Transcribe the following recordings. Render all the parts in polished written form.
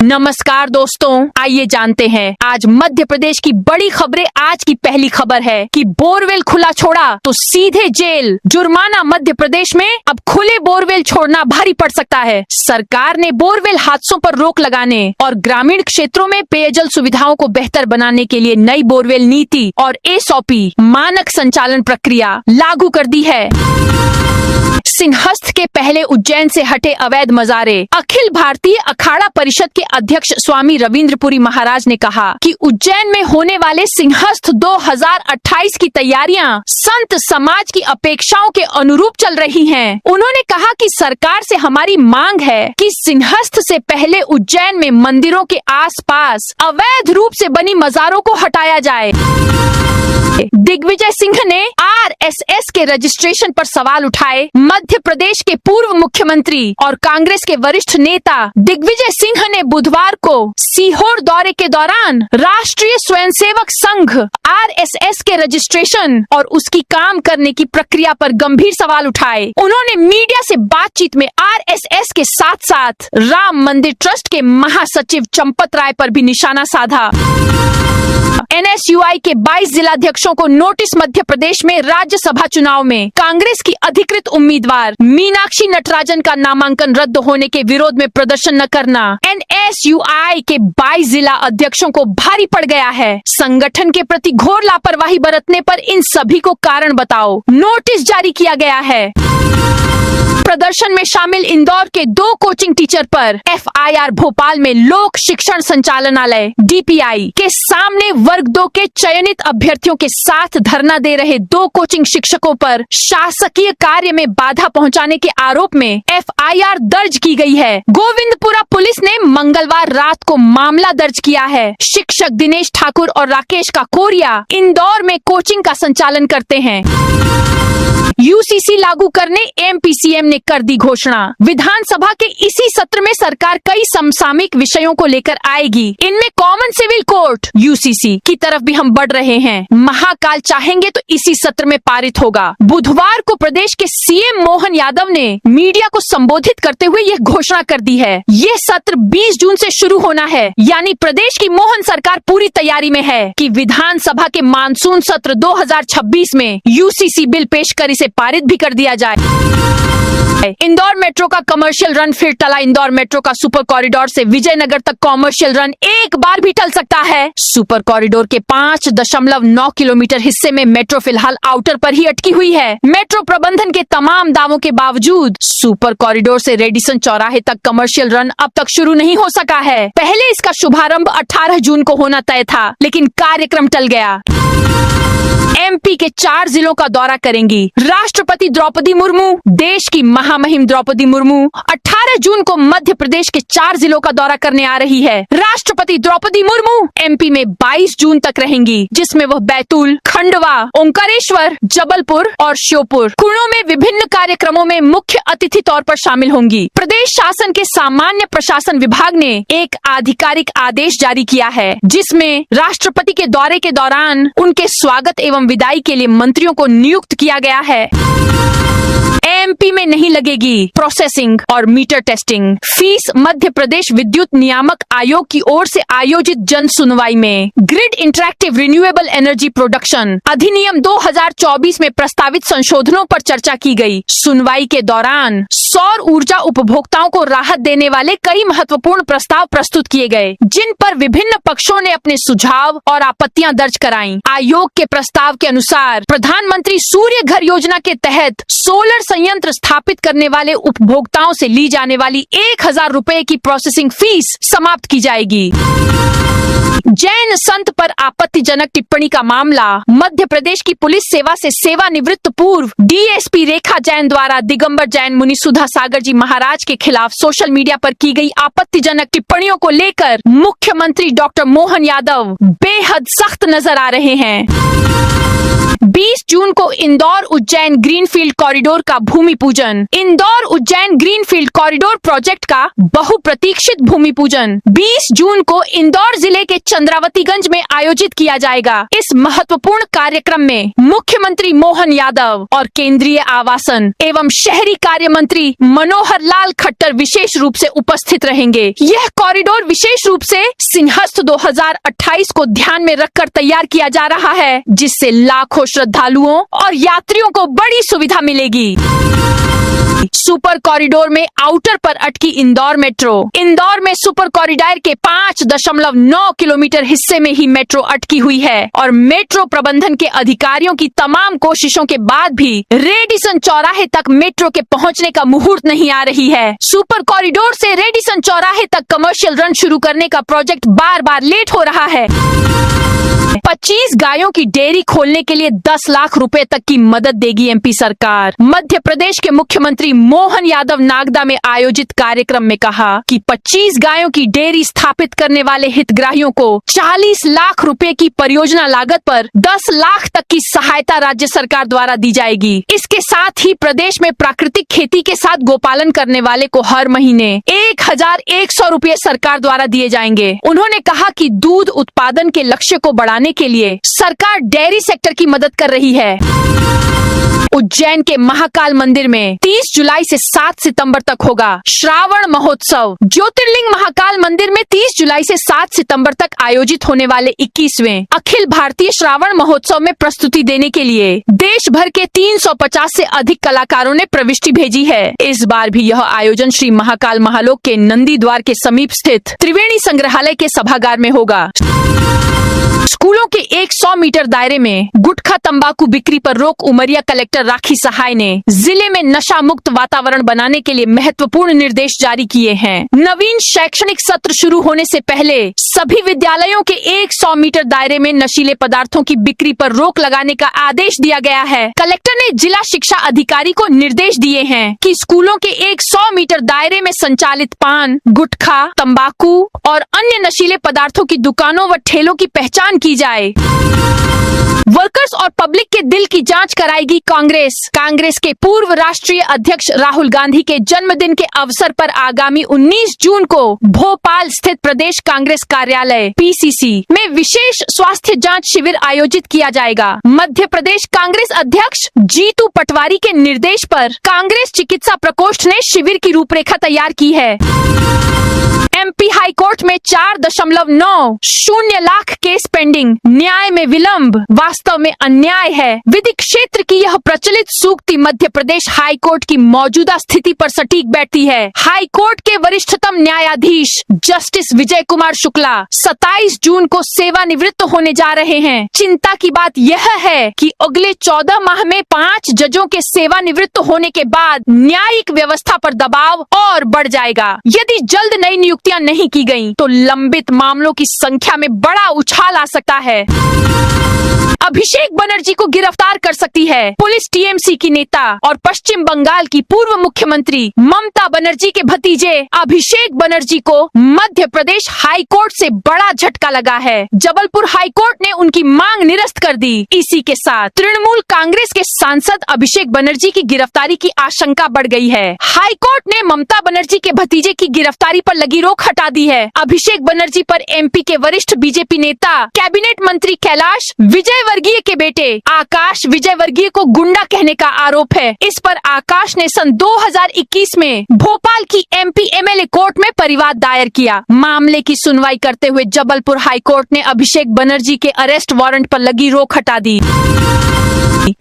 नमस्कार दोस्तों, आइए जानते हैं आज मध्य प्रदेश की बड़ी खबरें। आज की पहली खबर है कि बोरवेल खुला छोड़ा तो सीधे जेल, जुर्माना। मध्य प्रदेश में अब खुले बोरवेल छोड़ना भारी पड़ सकता है। सरकार ने बोरवेल हादसों पर रोक लगाने और ग्रामीण क्षेत्रों में पेयजल सुविधाओं को बेहतर बनाने के लिए नई बोरवेल नीति और एसओपी मानक संचालन प्रक्रिया लागू कर दी है। सिंहस्थ के पहले उज्जैन से हटे अवैध मजारे। अखिल भारतीय अखाड़ा परिषद के अध्यक्ष स्वामी रविंद्रपुरी महाराज ने कहा कि उज्जैन में होने वाले सिंहस्थ 2028 की तैयारियां संत समाज की अपेक्षाओं के अनुरूप चल रही हैं। उन्होंने कहा कि सरकार से हमारी मांग है कि सिंहस्थ से पहले उज्जैन में मंदिरों के आसपास अवैध रूप से बनी मजारों को हटाया जाए। दिग्विजय सिंह ने आरएसएस के रजिस्ट्रेशन पर सवाल उठाए। मध्य प्रदेश के पूर्व मुख्यमंत्री और कांग्रेस के वरिष्ठ नेता दिग्विजय सिंह ने बुधवार को सीहोर दौरे के दौरान राष्ट्रीय स्वयंसेवक संघ आरएसएस के रजिस्ट्रेशन और उसकी काम करने की प्रक्रिया पर गंभीर सवाल उठाए। उन्होंने मीडिया से बातचीत में आरएसएस के साथ साथ राम मंदिर ट्रस्ट के महासचिव चंपत राय पर भी निशाना साधा। एनएसयूआई के 22 जिलाध्यक्षों को नोटिस। मध्य प्रदेश में राज्यसभा चुनाव में कांग्रेस की अधिकृत उम्मीदवार मीनाक्षी नटराजन का नामांकन रद्द होने के विरोध में प्रदर्शन न करना एनएसयूआई के 22 जिला अध्यक्षों को भारी पड़ गया है। संगठन के प्रति घोर लापरवाही बरतने पर इन सभी को कारण बताओ नोटिस जारी किया गया है। प्रदर्शन में शामिल इंदौर के 2 कोचिंग टीचर पर एफआईआर। भोपाल में लोक शिक्षण संचालनालय डीपीआई के सामने वर्ग 2 के चयनित अभ्यर्थियों के साथ धरना दे रहे 2 कोचिंग शिक्षकों पर शासकीय कार्य में बाधा पहुंचाने के आरोप में एफआईआर दर्ज की गई है। गोविंदपुरा पुलिस ने मंगलवार रात को मामला दर्ज किया है। शिक्षक दिनेश ठाकुर और राकेश काकोरिया इंदौर में कोचिंग का संचालन करते हैं। यूसीसी लागू करने एमपीसीएम ने कर दी घोषणा। विधानसभा के इसी सत्र में सरकार कई समसामयिक विषयों को लेकर आएगी। इनमें कॉमन सिविल कोर्ट यूसीसी की तरफ भी हम बढ़ रहे हैं। महाकाल चाहेंगे तो इसी सत्र में पारित होगा। बुधवार को प्रदेश के सीएम मोहन यादव ने मीडिया को संबोधित करते हुए यह घोषणा कर दी है। ये सत्र 20 जून से शुरू होना है, यानी प्रदेश की मोहन सरकार पूरी तैयारी में है कि विधानसभा के मानसून सत्र 2026 में यूसीसी बिल पेश कर इसे पारित भी कर दिया जाए। इंदौर मेट्रो का कमर्शियल रन फिर टला। इंदौर मेट्रो का सुपर कॉरिडोर से विजयनगर तक कमर्शियल रन एक बार भी टल सकता है। सुपर कॉरिडोर के 5.9 किलोमीटर हिस्से में मेट्रो फिलहाल आउटर पर ही अटकी हुई है। मेट्रो प्रबंधन के तमाम दावों के बावजूद सुपर कॉरिडोर से रेडिसन चौराहे तक कमर्शियल रन अब तक शुरू नहीं हो सका है। पहले इसका शुभारंभ 18 जून को होना तय था, लेकिन कार्यक्रम टल गया। एमपी के 4 जिलों का दौरा करेंगी राष्ट्रपति द्रौपदी मुर्मू। देश की महामहिम द्रौपदी मुर्मू 18 जून को मध्य प्रदेश के 4 जिलों का दौरा करने आ रही है। राष्ट्रपति द्रौपदी मुर्मू एमपी में 22 जून तक रहेंगी, जिसमें वह बैतूल, खंडवा, ओंकारेश्वर, जबलपुर और श्योपुर कुड़ों में विभिन्न कार्यक्रमों में मुख्य अतिथि तौर पर शामिल होंगी। प्रदेश शासन के सामान्य प्रशासन विभाग ने एक आधिकारिक आदेश जारी किया है, जिसमें राष्ट्रपति के दौरे के दौरान उनके स्वागत एवं विदाई के लिए मंत्रियों को नियुक्त किया गया है। एमपी में नहीं लगेगी प्रोसेसिंग और metre testing fees. Madhya Pradesh विद्युत नियामक आयोग की ओर से आयोजित जन सुनवाई में grid interactive renewable energy production अधिनियम 2024 में प्रस्तावित संशोधनों पर चर्चा की गई। सुनवाई के दौरान सौर ऊर्जा उपभोक्ताओं को राहत देने वाले कई महत्वपूर्ण प्रस्ताव प्रस्तुत किए गए, जिन पर विभिन्न पक्षों ने अपने सुझाव और आपत्तियां दर्ज कराईं। आयोग के प्रस्ताव के अनुसार प्रधानमंत्री सूर्य घर योजना के तहत सोलर संयंत्र स्थापित करने वाले उपभोक्ताओं से ली जाने वाली 1000 रुपए की प्रोसेसिंग फीस समाप्त की जाएगी। जैन संत पर आपत्तिजनक टिप्पणी का मामला। मध्य प्रदेश की पुलिस सेवा से सेवानिवृत्त पूर्व डीएसपी रेखा जैन द्वारा दिगंबर जैन मुनि सुधा सागर जी महाराज के खिलाफ सोशल मीडिया पर की गई आपत्तिजनक टिप्पणियों को लेकर मुख्यमंत्री डॉक्टर मोहन यादव बेहद सख्त नजर आ रहे हैं। 20 जून को इंदौर उज्जैन ग्रीनफील्ड कॉरिडोर का भूमि पूजन। Indore Ujjain greenfield corridor project का बहुप्रतीक्षित भूमि पूजन 20 जून को इंदौर जिले के चंद्रावतीगंज में आयोजित किया जाएगा। इस महत्वपूर्ण कार्यक्रम में मुख्यमंत्री मोहन यादव और केंद्रीय आवासन एवं शहरी कार्य मंत्री मनोहर लाल खट्टर विशेष रूप से उपस्थित रहेंगे। यह कॉरिडोर विशेष रूप से सिंहस्थ 2028 को ध्यान में रखकर तैयार किया जा रहा है, जिससे लाखों श्रद्धालुओं और यात्रियों को बड़ी सुविधा मिलेगी। सुपर कॉरिडोर में आउटर पर अटकी इंदौर मेट्रो। इंदौर में सुपर कॉरिडोर के 5.9 किलोमीटर हिस्से में ही मेट्रो अटकी हुई है और मेट्रो प्रबंधन के अधिकारियों की तमाम कोशिशों के बाद भी रेडिसन चौराहे तक मेट्रो के पहुंचने का मुहूर्त नहीं आ रही है। सुपर कॉरिडोर से रेडिसन चौराहे तक कमर्शियल रन शुरू करने का प्रोजेक्ट बार बार लेट हो रहा है। 25 गायों की डेयरी खोलने के लिए 10 लाख रुपए तक की मदद देगी एमपी सरकार। मध्य प्रदेश के मुख्यमंत्री मोहन यादव नागदा में आयोजित कार्यक्रम में कहा कि 25 गायों की डेयरी स्थापित करने वाले हितग्राहियों को 40 लाख रुपए की परियोजना लागत पर 10 लाख तक की सहायता राज्य सरकार द्वारा दी जाएगी। इसके साथ ही प्रदेश में प्राकृतिक खेती के साथ गोपालन करने वाले को हर महीने 1100 रुपए सरकार द्वारा दिए जाएंगे। उन्होंने कहा कि दूध उत्पादन के लक्ष्य को बढ़ाने के लिए सरकार डेयरी सेक्टर की मदद कर रही है। उज्जैन के महाकाल मंदिर में 30 जुलाई से 7 सितंबर तक होगा श्रावण महोत्सव। ज्योतिर्लिंग महाकाल मंदिर में 30 जुलाई से 7 सितंबर तक आयोजित होने वाले 21वें अखिल भारतीय श्रावण महोत्सव में प्रस्तुति देने के लिए देश भर के 350 से अधिक कलाकारों ने प्रविष्टि भेजी है। इस बार भी यह आयोजन श्री महाकाल महालोक के नंदी द्वार के समीप स्थित त्रिवेणी संग्रहालय के सभागार में होगा। स्कूलों के 100 मीटर दायरे में गुटखा तंबाकू बिक्री पर रोक। उमरिया कलेक्टर राखी सहाय ने जिले में नशा मुक्त वातावरण बनाने के लिए महत्वपूर्ण निर्देश जारी किए हैं। नवीन शैक्षणिक सत्र शुरू होने से पहले सभी विद्यालयों के 100 मीटर दायरे में नशीले पदार्थों की बिक्री पर रोक लगाने का आदेश दिया गया है। कलेक्टर ने जिला शिक्षा अधिकारी को निर्देश दिए हैं कि स्कूलों के 100 मीटर दायरे में संचालित पान, गुटखा, तंबाकू और अन्य नशीले पदार्थों की दुकानों व ठेलों की पहचान की जाए। वर्कर्स और पब्लिक के दिल की जांच कराएगी कांग्रेस। कांग्रेस के पूर्व राष्ट्रीय अध्यक्ष राहुल गांधी के जन्मदिन के अवसर पर आगामी 19 जून को भोपाल स्थित प्रदेश कांग्रेस कार्यालय पीसीसी में विशेष स्वास्थ्य जांच शिविर आयोजित किया जाएगा। मध्य प्रदेश कांग्रेस अध्यक्ष जीतू पटवारी के निर्देश पर कांग्रेस चिकित्सा प्रकोष्ठ ने शिविर की रूपरेखा तैयार की है। एमपी हाई कोर्ट में 4.90 लाख केस पेंडिंग। न्याय में विलंब वास्तव में अन्याय है। विधि क्षेत्र की यह प्रचलित सूक्ति मध्य प्रदेश हाई कोर्ट की मौजूदा स्थिति पर सटीक बैठती है। हाई कोर्ट के वरिष्ठतम न्यायाधीश जस्टिस विजय कुमार शुक्ला 27 जून को सेवानिवृत्त होने जा रहे हैं। चिंता की बात यह है कि अगले 14 माह में 5 जजों के सेवानिवृत्त होने के बाद न्यायिक व्यवस्था पर दबाव और बढ़ जाएगा। यदि जल्द नई नियुक्तियां नहीं की गईं, तो लंबित मामलों की संख्या में बड़ा उछाल आ सकता है। अभिषेक बनर्जी को गिरफ्तार कर सकती है पुलिस। टीएमसी की नेता और पश्चिम बंगाल की पूर्व मुख्यमंत्री ममता बनर्जी के भतीजे अभिषेक बनर्जी को मध्य प्रदेश हाई कोर्ट से बड़ा झटका लगा है। जबलपुर हाई कोर्ट ने उनकी मांग निरस्त कर दी। इसी के साथ तृणमूल कांग्रेस के सांसद अभिषेक बनर्जी की गिरफ्तारी की आशंका बढ़ गई है। हाई कोर्ट ने ममता बनर्जी के भतीजे की गिरफ्तारी पर लगी रोक हटा दी है। अभिषेक बनर्जी पर एमपी के वरिष्ठ बीजेपी नेता कैबिनेट मंत्री कैलाश विजयवर्गीय के बेटे आकाश विजयवर्गीय को गुंडा कहने का आरोप है। इस पर आकाश ने सन 2021 में भोपाल की एमपी एमएलए कोर्ट में परिवाद दायर किया। मामले की सुनवाई करते हुए जबलपुर हाई कोर्ट ने अभिषेक बनर्जी के अरेस्ट वारंट पर लगी रोक हटा दी।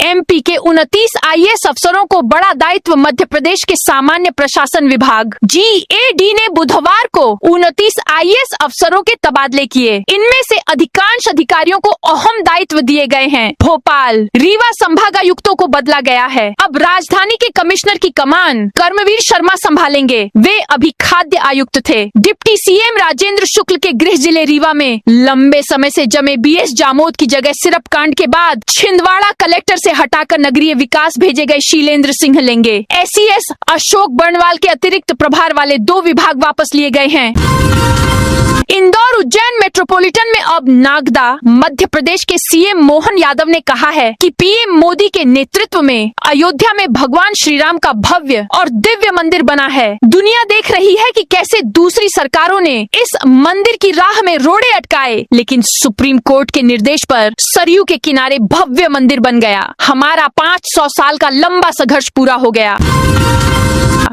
एमपी के 29 आईएएस अफसरों को बड़ा दायित्व। मध्य प्रदेश के सामान्य प्रशासन विभाग जीएडी ने बुधवार को 29 आईएएस अफसरों के तबादले किए। इनमें से अधिकांश अधिकारियों को अहम दायित्व दिए गए हैं। भोपाल, रीवा संभागायुक्तों को बदला गया है। अब राजधानी के कमिश्नर की कमान कर्मवीर शर्मा संभालेंगे। वे अभी खाद्य आयुक्त थे। डिप्टी सीएम राजेंद्र शुक्ल के गृह जिले रीवा में लंबे समय से जमे बीएस जामोद की जगह सिरप कांड के बाद छिंदवाड़ा कलेक्टर से हटाकर नगरीय विकास भेजे गए शीलेंद्र सिंह लेंगे। एसईएस अशोक बर्णवाल के अतिरिक्त प्रभार वाले 2 विभाग वापस लिए गए हैं। इंदौर उज्जैन मेट्रोपॉलिटन में अब नागदा। मध्य प्रदेश के सीएम मोहन यादव ने कहा है कि पीएम मोदी के नेतृत्व में अयोध्या में भगवान श्री राम का भव्य और दिव्य मंदिर बना है। दुनिया देख रही है कि कैसे दूसरी सरकारों ने इस मंदिर की राह में रोड़े अटकाए, लेकिन सुप्रीम कोर्ट के निर्देश पर सरयू के किनारे भव्य मंदिर बन गया। हमारा 500 साल का लंबा संघर्ष पूरा हो गया।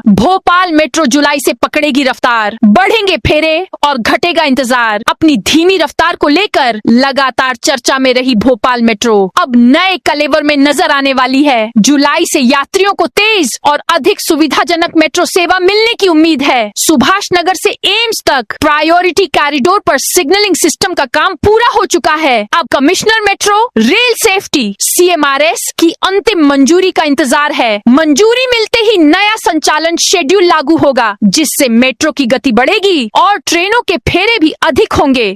भोपाल मेट्रो जुलाई से पकड़ेगी रफ्तार, बढ़ेंगे फेरे और घटेगा इंतजार। अपनी धीमी रफ्तार को लेकर लगातार चर्चा में रही भोपाल मेट्रो अब नए कलेवर में नजर आने वाली है। जुलाई से यात्रियों को तेज और अधिक सुविधाजनक मेट्रो सेवा मिलने की उम्मीद है। सुभाष नगर से एम्स तक प्रायोरिटी कॉरिडोर पर सिग्नलिंग सिस्टम का काम पूरा हो चुका है। अब commissioner metro rail safety CMRS की अंतिम मंजूरी का इंतजार है। मंजूरी मिलते ही नया संचालन शेड्यूल लागू होगा, जिससे मेट्रो की गति बढ़ेगी और ट्रेनों के फेरे भी अधिक होंगे।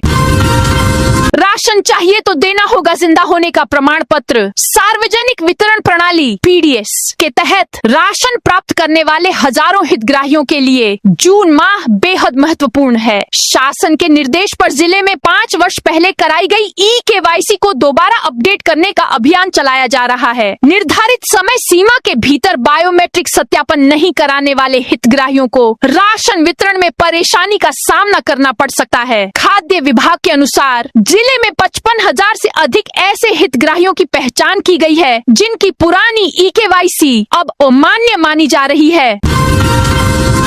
राशन चाहिए तो देना होगा जिंदा होने का प्रमाण पत्र। सार्वजनिक वितरण प्रणाली PDS के तहत राशन प्राप्त करने वाले हजारों हितग्राहियों के लिए जून माह बेहद महत्वपूर्ण है। शासन के निर्देश पर जिले में 5 वर्ष पहले कराई गई eKYC को दोबारा अपडेट करने का अभियान चलाया जा रहा है। निर्धारित समय सीमा के भीतर बायोमेट्रिक सत्यापन नहीं कराने वाले हितग्राहियों को राशन वितरण में परेशानी का सामना करना पड़ सकता है। खाद्य विभाग के अनुसार जिले में 55,000 से अधिक ऐसे हितग्राहियों की पहचान की गई है, जिनकी पुरानी eKYC अब अमान्य मानी जा रही है।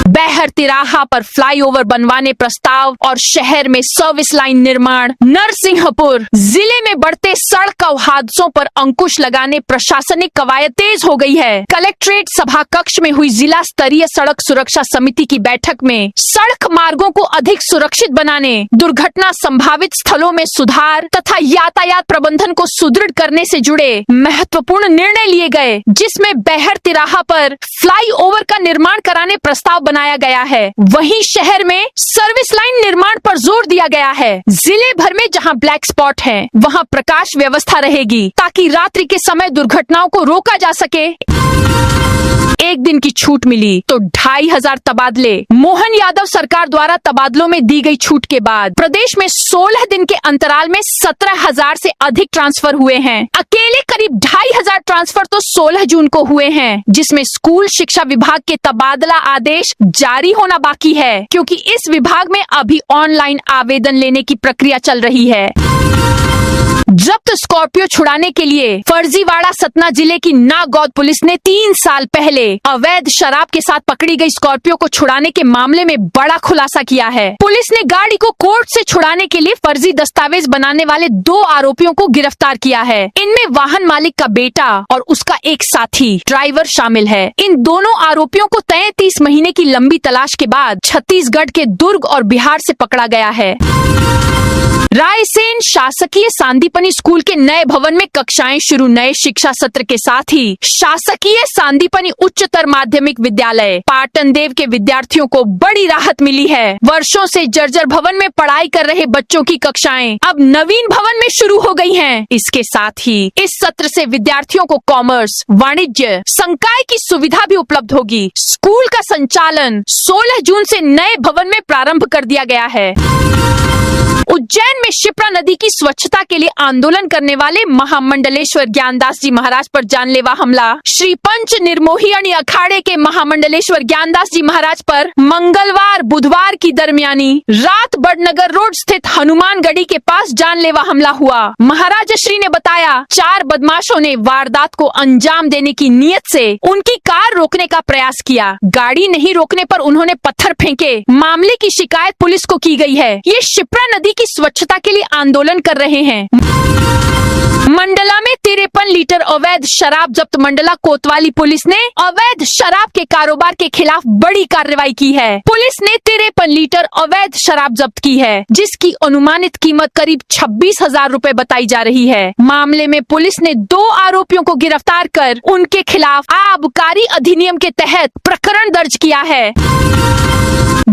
बैहर तिराहा पर फ्लाईओवर बनवाने प्रस्ताव और शहर में सर्विस लाइन निर्माण। नरसिंहपुर जिले में बढ़ते सड़क हादसों पर अंकुश लगाने प्रशासनिक कवायद तेज हो गई है। कलेक्ट्रेट सभा कक्ष में हुई जिला स्तरीय सड़क सुरक्षा समिति की बैठक में सड़क मार्गों को अधिक सुरक्षित बनाने, दुर्घटना संभावित स्थलों में सुधार तथा यातायात प्रबंधन को सुदृढ़ करने से जुड़े महत्वपूर्ण निर्णय लिए गए, जिसमें बैहर तिराहा पर फ्लाईओवर का निर्माण कराने प्रस्ताव बनाया गया है। वहीं शहर में सर्विस लाइन निर्माण पर जोर दिया गया है। जिले भर में जहां ब्लैक स्पॉट है, वहां प्रकाश व्यवस्था रहेगी ताकि रात्रि के समय दुर्घटनाओं को रोका जा सके। एक दिन की छूट मिली तो 2,500 तबादले। मोहन यादव सरकार द्वारा तबादलों में दी गई छूट के बाद प्रदेश में 16 दिन के अंतराल में 17,000 से अधिक ट्रांसफर हुए हैं। अकेले करीब 2,500 ट्रांसफर तो 16 जून को हुए हैं, जिसमें स्कूल शिक्षा विभाग के तबादला आदेश जारी होना बाकी है, क्योंकि इस विभाग में अभी ऑनलाइन आवेदन लेने की प्रक्रिया चल रही है। जब्त स्कॉर्पियो छुड़ाने के लिए फर्जीवाड़ा सतना जिले की नागौद पुलिस ने 3 साल पहले अवैध शराब के साथ पकड़ी गई स्कॉर्पियो को छुड़ाने के मामले में बड़ा खुलासा किया है। पुलिस ने गाड़ी को कोर्ट से छुड़ाने के लिए फर्जी दस्तावेज बनाने वाले 2 आरोपियों को गिरफ्तार किया है। इनमें वाहन मालिक का बेटा और उसका एक साथी ड्राइवर शामिल है। इन दोनों आरोपियों को 33 महीने की लंबी तलाश के बाद छत्तीसगढ़ के दुर्ग और बिहार से पकड़ा गया है। रायसेन शासकीय सांदीपनी स्कूल के नए भवन में कक्षाएं शुरू। नए शिक्षा सत्र के साथ ही शासकीय सांदीपनी उच्चतर माध्यमिक विद्यालय पाटनदेव के विद्यार्थियों को बड़ी राहत मिली है। वर्षों से जर्जर भवन में पढ़ाई कर रहे बच्चों की कक्षाएं अब नवीन भवन में शुरू हो गई हैं। इसके साथ ही इस सत्र से विद्यार्थियों को कॉमर्स, वाणिज्य, संकाय की सुविधा भी उपलब्ध होगी। स्कूल का संचालन 16 जून से नए भवन में प्रारंभ कर दिया गया है। उज्जैन में शिप्रा नदी की स्वच्छता के लिए आंदोलन करने वाले महामंडलेश्वर ज्ञानदास जी महाराज पर जानलेवा हमला। श्री पंच निर्मोही अखाड़े के महामंडलेश्वर ज्ञानदास जी महाराज पर मंगलवार बुधवार की दरमियानी रात बड़नगर रोड स्थित हनुमानगढ़ी के पास जानलेवा हमला हुआ। महाराज श्री ने बताया, 4 बदमाशों ने वारदात को अंजाम देने की नियत से उनकी कार रोकने का प्रयास किया। गाड़ी नहीं रोकने पर उन्होंने पत्थर फेंके। मामले की शिकायत पुलिस को की गई है। ये शिप्रा नदी की स्वच्छता के लिए आंदोलन कर रहे हैं। मंडला में 53 लीटर अवैध शराब जब्त। मंडला कोतवाली पुलिस ने अवैध शराब के कारोबार के खिलाफ बड़ी कार्रवाई की है। पुलिस ने 53 लीटर अवैध शराब जब्त की है, जिसकी अनुमानित कीमत करीब 26,000 रुपए बताई जा रही है। मामले में पुलिस ने 2 आरोपियों को गिरफ्तार कर उनके खिलाफ आबकारी अधिनियम के तहत प्रकरण दर्ज किया है।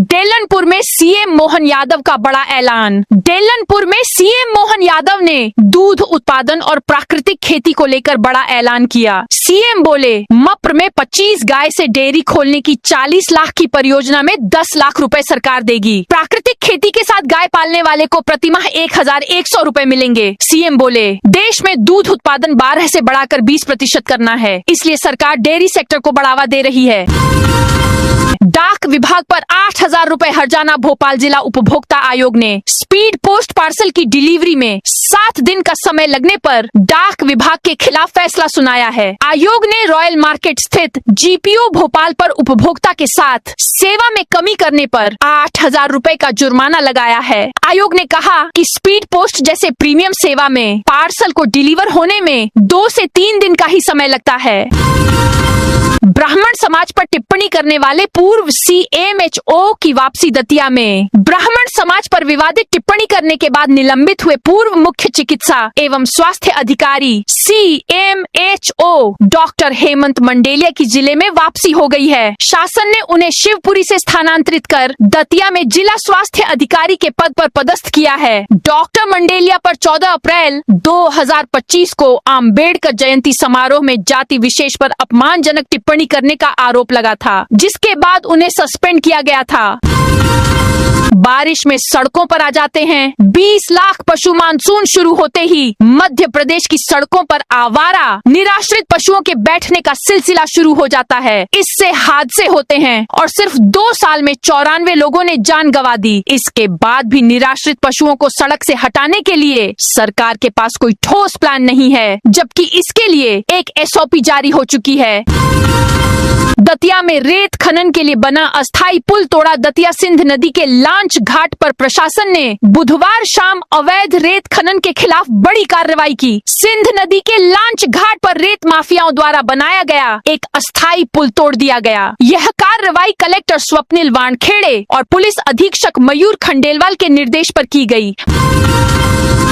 डेलनपुर में सीएम मोहन यादव का बड़ा ऐलान। डेलनपुर में सीएम मोहन यादव ने दूध उत्पादन और प्राकृतिक खेती को लेकर बड़ा ऐलान किया। सीएम बोले, मप्र में 25 गाय से डेयरी खोलने की 40 लाख की परियोजना में 10 लाख रुपए सरकार देगी। प्राकृतिक खेती के साथ गाय पालने वाले को प्रतिमाह 1100 रुपए मिलेंगे। सीएम बोले, देश में दूध उत्पादन 12 से बढ़ाकर 20% करना है, इसलिए सरकार डेयरी सेक्टर को बढ़ावा दे रही है। डाक विभाग पर 8,000 रुपए हर्जाना। भोपाल जिला उपभोक्ता आयोग ने स्पीड पोस्ट पार्सल की डिलीवरी में 7 दिन का समय लगने पर डाक विभाग के खिलाफ फैसला सुनाया है। आयोग ने रॉयल मार्केट स्थित जीपीओ भोपाल पर उपभोक्ता के साथ सेवा में कमी करने पर 8,000 रुपए का जुर्माना लगाया है। आयोग ने कहा कि स्पीड पोस्ट जैसे प्रीमियम सेवा में पार्सल को डिलीवर होने में 2 से 3 दिन का ही समय लगता है। ब्राह्मण समाज पर टिप्पणी करने वाले पूर्व सीएमएचओ की वापसी दतिया में। ब्राह्मण समाज पर विवादित टिप्पणी करने के बाद निलंबित हुए पूर्व मुख्य चिकित्सा एवं स्वास्थ्य अधिकारी सीएमएचओ डॉक्टर हेमंत मंडेलिया की जिले में वापसी हो गई है। शासन ने उन्हें शिवपुरी से स्थानांतरित कर दतिया में जिला स्वास्थ्य अधिकारी के पद पर पदस्थ किया है। डॉक्टर मंडेलिया पर 14 अप्रैल 2025 को आम्बेडकर जयंती समारोह में जाति विशेष पर अपमानजनक टिप्पणी करने का आरोप लगा था, जिसके बाद उन्हें सस्पेंड किया गया था। बारिश में सड़कों पर आ जाते हैं 20 लाख पशु। मानसून शुरू होते ही मध्य प्रदेश की सड़कों पर आवारा निराश्रित पशुओं के बैठने का सिलसिला शुरू हो जाता है। इससे हादसे होते हैं और सिर्फ 2 साल में 94 लोगों ने जान गंवा दी। इसके बाद भी निराश्रित पशुओं को सड़क से हटाने के लिए सरकार के पास कोई ठोस प्लान नहीं है, जबकि इसके लिए एक एसओपी जारी हो चुकी है। दतिया में रेत खनन के लिए बना अस्थायी पुल तोड़ा। दतिया सिंध नदी के लांच घाट पर प्रशासन ने बुधवार शाम अवैध रेत खनन के खिलाफ बड़ी कार्रवाई की। सिंध नदी के लांच घाट पर रेत माफियाओं द्वारा बनाया गया एक अस्थायी पुल तोड़ दिया गया। यह कार्रवाई कलेक्टर स्वप्निल वानखेड़े और पुलिस अधीक्षक मयूर खंडेलवाल के निर्देश पर की गई।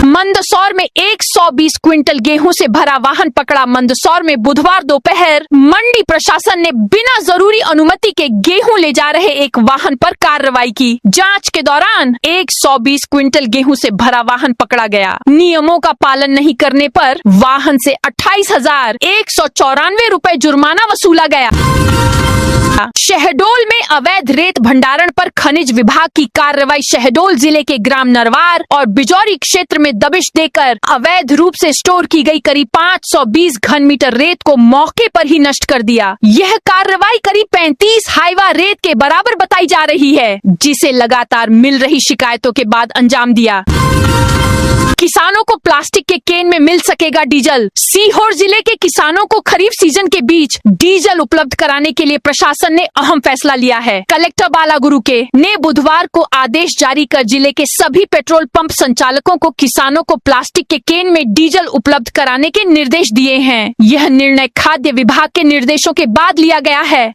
मंदसौर में 120 क्विंटल गेहूं से भरा वाहन पकड़ा। मंदसौर में बुधवार दोपहर मंडी प्रशासन ने बिना जरूरी अनुमति के गेहूं ले जा रहे एक वाहन पर कार्रवाई की। जांच के दौरान 120 क्विंटल गेहूं से भरा वाहन पकड़ा गया। नियमों का पालन नहीं करने पर वाहन से 28,194 रुपए जुर्माना वसूला गया। शहडोल में अवैध रेत भंडारण पर खनिज विभाग की कार्रवाई। शहडोल जिले के ग्राम नरवार और बिजौरी क्षेत्र में दबिश देकर अवैध रूप से स्टोर की गई करीब 520 घन मीटर रेत को मौके पर ही नष्ट कर दिया। यह कार्रवाई करीब 35 हाइवा रेत के बराबर बताई जा रही है, जिसे लगातार मिल रही शिकायतों के बाद अंजाम दिया। किसानों को प्लास्टिक के केन में मिल सकेगा डीजल। सीहोर जिले के किसानों को खरीफ सीजन के बीच डीजल उपलब्ध कराने के लिए प्रशासन ने अहम फैसला लिया है। कलेक्टर बालागुरु के ने बुधवार को आदेश जारी कर जिले के सभी पेट्रोल पंप संचालकों को किसानों को प्लास्टिक के केन में डीजल उपलब्ध कराने के निर्देश दिए हैं। यह निर्णय खाद्य विभाग के निर्देशों के बाद लिया गया है।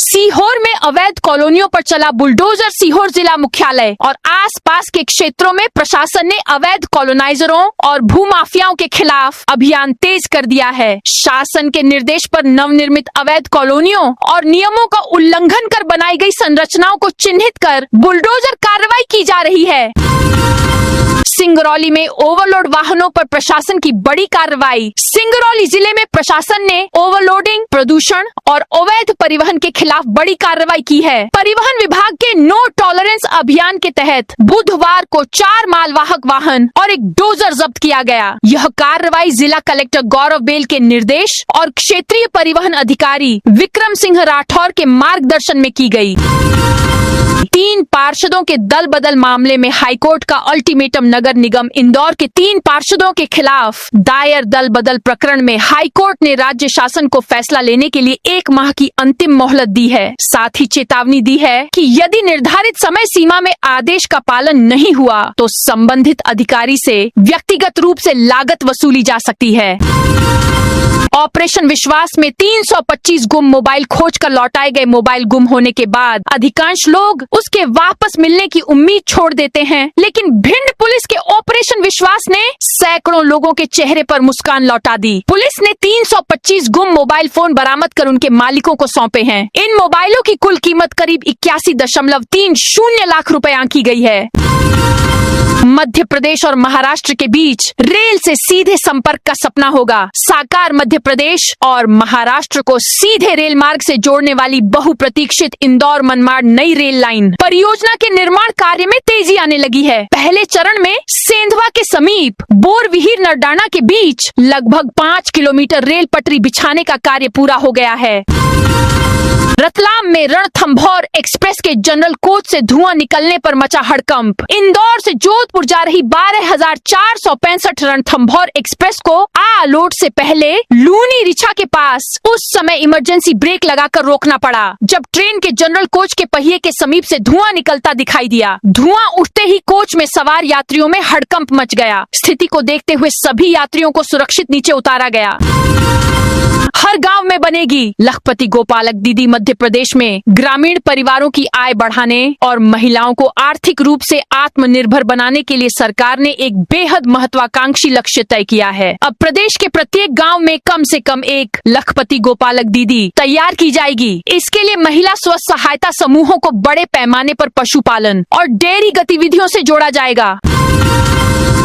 सीहोर में अवैध कॉलोनियों पर चला बुलडोजर। सीहोर जिला मुख्यालय और आसपास के क्षेत्रों में प्रशासन ने अवैध कॉलोनाइजरों और भूमाफियाओं के खिलाफ अभियान तेज कर दिया है। शासन के निर्देश पर नवनिर्मित अवैध कॉलोनियों और नियमों का उल्लंघन कर बनाई गई संरचनाओं को चिन्हित कर बुलडोजर कार्रवाई की जा रही है। सिंगरौली में ओवरलोड वाहनों पर प्रशासन की बड़ी कार्रवाई। सिंगरौली जिले में प्रशासन ने ओवरलोडिंग, प्रदूषण और अवैध परिवहन के खिलाफ बड़ी कार्रवाई की है। परिवहन विभाग के नो टॉलरेंस अभियान के तहत बुधवार को 4 मालवाहक वाहन और एक डोजर जब्त किया गया। यह कार्रवाई जिला कलेक्टर गौरव बेल के निर्देश और क्षेत्रीय परिवहन अधिकारी विक्रम सिंह राठौर के मार्गदर्शन में की गई। 3 पार्षदों के दल बदल मामले में हाईकोर्ट का अल्टीमेटम। नगर निगम इंदौर के 3 पार्षदों के खिलाफ दायर दल बदल प्रकरण में हाईकोर्ट ने राज्य शासन को फैसला लेने के लिए 1 माह की अंतिम मोहलत दी है। साथ ही चेतावनी दी है कि यदि निर्धारित समय सीमा में आदेश का पालन नहीं हुआ तो संबंधित अधिकारी से व्यक्तिगत रूप से लागत वसूली जा सकती है। ऑपरेशन विश्वास में 325 गुम मोबाइल खोज कर लौटाए गए मोबाइल गुम होने के बाद अधिकांश लोग उसके वापस मिलने की उम्मीद छोड़ देते हैं, लेकिन भिंड पुलिस के ऑपरेशन विश्वास ने सैकड़ों लोगों के चेहरे पर मुस्कान लौटा दी। पुलिस ने 325 गुम मोबाइल फोन बरामद कर उनके मालिकों को सौंपे हैं। इन मोबाइलों की कुल कीमत करीब 81.30 लाख रुपए आंकी गई है। मध्य प्रदेश और महाराष्ट्र के बीच रेल से सीधे संपर्क का सपना होगा साकार। मध्य प्रदेश और महाराष्ट्र को सीधे रेल मार्ग से जोड़ने वाली बहुप्रतीक्षित इंदौर मनमाड़ नई रेल लाइन परियोजना के निर्माण कार्य में तेजी आने लगी है। पहले चरण में सेंधवा के समीप बोरविहीर नरडाना के बीच लगभग 5 किलोमीटर रेल पटरी बिछाने का कार्य पूरा हो गया है। रतलाम में रणथंभौर एक्सप्रेस के जनरल कोच से धुआं निकलने पर मचा हड़कंप। इंदौर से जोधपुर जा रही 12,465 रणथंभौर एक्सप्रेस को आलोट से पहले लूनी रिछा के पास उस समय इमरजेंसी ब्रेक लगाकर रोकना पड़ा, जब ट्रेन के जनरल कोच के पहिए के समीप से धुआं निकलता दिखाई दिया। धुआं उठते ही कोच में सवार यात्रियों में हड़कंप मच गया। स्थिति को देखते हुए सभी यात्रियों को सुरक्षित नीचे उतारा गया। हर गांव में बनेगी लखपति गोपालक दीदी। मध्य प्रदेश में ग्रामीण परिवारों की आय बढ़ाने और महिलाओं को आर्थिक रूप से आत्मनिर्भर बनाने के लिए सरकार ने एक बेहद महत्वाकांक्षी लक्ष्य तय किया है। अब प्रदेश के प्रत्येक गांव में कम से कम एक लखपति गोपालक दीदी तैयार की जाएगी। इसके लिए महिला स्व सहायता समूहों को बड़े पैमाने पर पशुपालन और डेयरी गतिविधियों से जोड़ा जाएगा।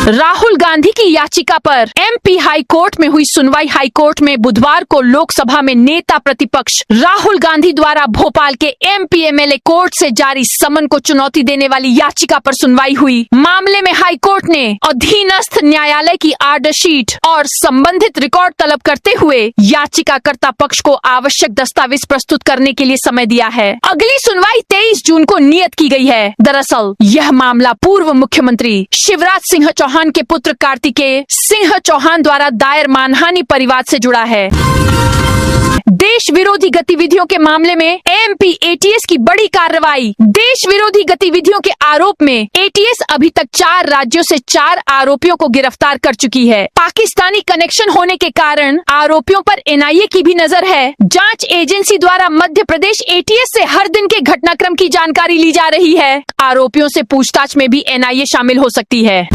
राहुल गांधी की याचिका पर एमपी हाई कोर्ट में हुई सुनवाई। हाई कोर्ट में बुधवार को लोकसभा में नेता प्रतिपक्ष राहुल गांधी द्वारा भोपाल के एमपी एमएलए कोर्ट से जारी समन को चुनौती देने वाली याचिका पर सुनवाई हुई। मामले में हाई कोर्ट ने अधीनस्थ न्यायालय की आर्डर शीट और संबंधित रिकॉर्ड तलब करते हुए याचिकाकर्ता पक्ष को आवश्यक दस्तावेज प्रस्तुत करने के लिए समय दिया है। अगली सुनवाई 23 जून को नियत की गई है। दरअसल यह मामला पूर्व मुख्यमंत्री शिवराज सिंह चौहान के पुत्र कार्तिकेय सिंह चौहान द्वारा दायर मानहानि परिवाद से जुड़ा है। देश विरोधी गतिविधियों के मामले में एमपी एटीएस की बड़ी कार्रवाई। देश विरोधी गतिविधियों के आरोप में एटीएस अभी तक 4 राज्यों से 4 आरोपियों को गिरफ्तार कर चुकी है। पाकिस्तानी कनेक्शन होने के कारण आरोपियों पर एनआईए की भी नजर है। जांच एजेंसी द्वारा मध्य प्रदेश एटीएस से हर दिन के घटनाक्रम की जानकारी ली जा रही है। आरोपियों से पूछताछ में भी एनआईए शामिल हो सकती है।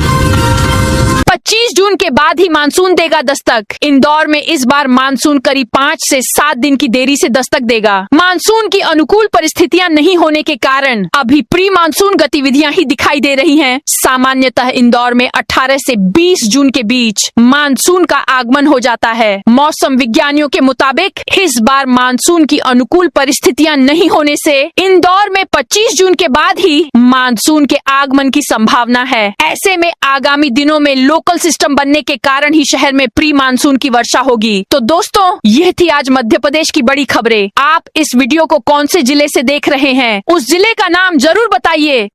25 जून के बाद ही मानसून देगा दस्तक। इंदौर में इस बार मानसून करीब 5 से 7 दिन की देरी से दस्तक देगा। मानसून की अनुकूल परिस्थितियां नहीं होने के कारण अभी प्री मानसून गतिविधियां ही दिखाई दे रही हैं। सामान्यतः इंदौर में 18 से 20 जून के बीच मानसून का आगमन हो जाता है। मौसम विज्ञानियों के मुताबिक इस बार मानसून की अनुकूल परिस्थितियां नहीं होने से इंदौर में 25 जून के बाद ही मानसून के आगमन की संभावना है। ऐसे में आगामी दिनों में लोकल सिस्टम बनने के कारण ही शहर में प्री मानसून की वर्षा होगी। तो दोस्तों, यह थी आज मध्य प्रदेश की बड़ी खबरें। आप इस वीडियो को कौन से जिले से देख रहे हैं, उस जिले का नाम जरूर बताइए।